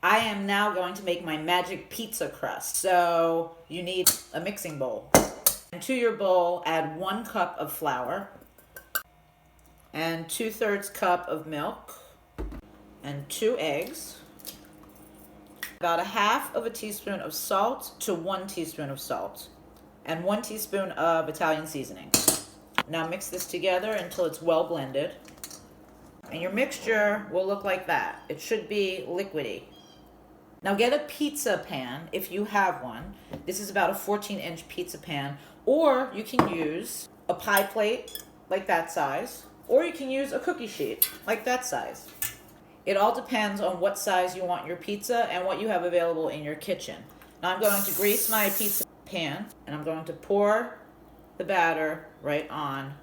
I am now going to make my magic pizza crust. So you need a mixing bowl. And to your bowl, add 1 cup of flour and 2/3 cup of milk and 2 eggs. About 1/2 teaspoon of salt to 1 teaspoon of salt and 1 teaspoon of Italian seasoning. Now mix this together until it's well blended. And your mixture will look like that. It should be liquidy. Now get a pizza pan if you have one. This is about a 14-inch pizza pan, or you can use a pie plate like that size, or you can use a cookie sheet like that size. It all depends on what size you want your pizza and what you have available in your kitchen. Now I'm going to grease my pizza pan and I'm going to pour the batter right on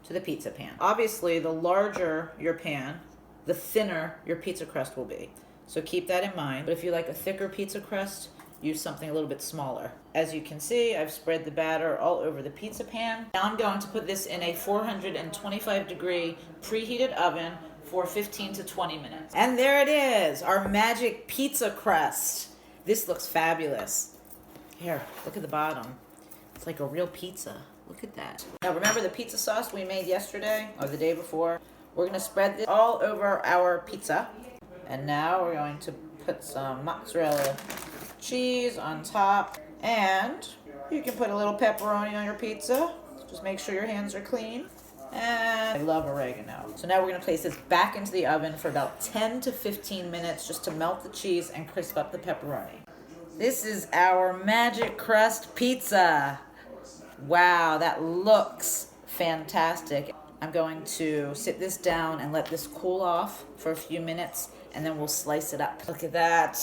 to the pizza pan. Obviously, the larger your pan, the thinner your pizza crust will be. So keep that in mind. But if you like a thicker pizza crust, use something a little bit smaller. As you can see, I've spread the batter all over the pizza pan. Now I'm going to put this in a 425-degree preheated oven for 15 to 20 minutes. And there it is, our magic pizza crust. This looks fabulous. Here, look at the bottom. It's like a real pizza. Look at that. Now remember the pizza sauce we made yesterday or the day before? We're gonna spread this all over our pizza. And now we're going to put some mozzarella cheese on top. And you can put a little pepperoni on your pizza. Just make sure your hands are clean. And I love oregano. So now we're gonna place this back into the oven for about 10 to 15 minutes just to melt the cheese and crisp up the pepperoni. This is our magic crust pizza. Wow, that looks fantastic. I'm going to sit this down and let this cool off for a few minutes, and then we'll slice it up. Look at that.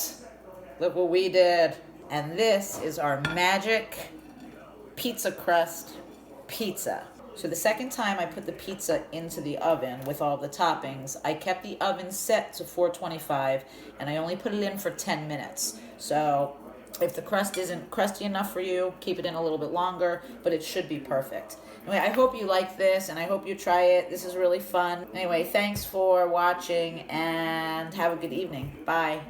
Look what we did. And this is our magic pizza crust pizza. So the second time I put the pizza into the oven with all the toppings, I kept the oven set to 425 and I only put it in for 10 minutes. So if the crust isn't crusty enough for you, keep it in a little bit longer, but it should be perfect. Anyway, I hope you like this and I hope you try it. This is really fun. Anyway, thanks for watching and have a good evening. Bye.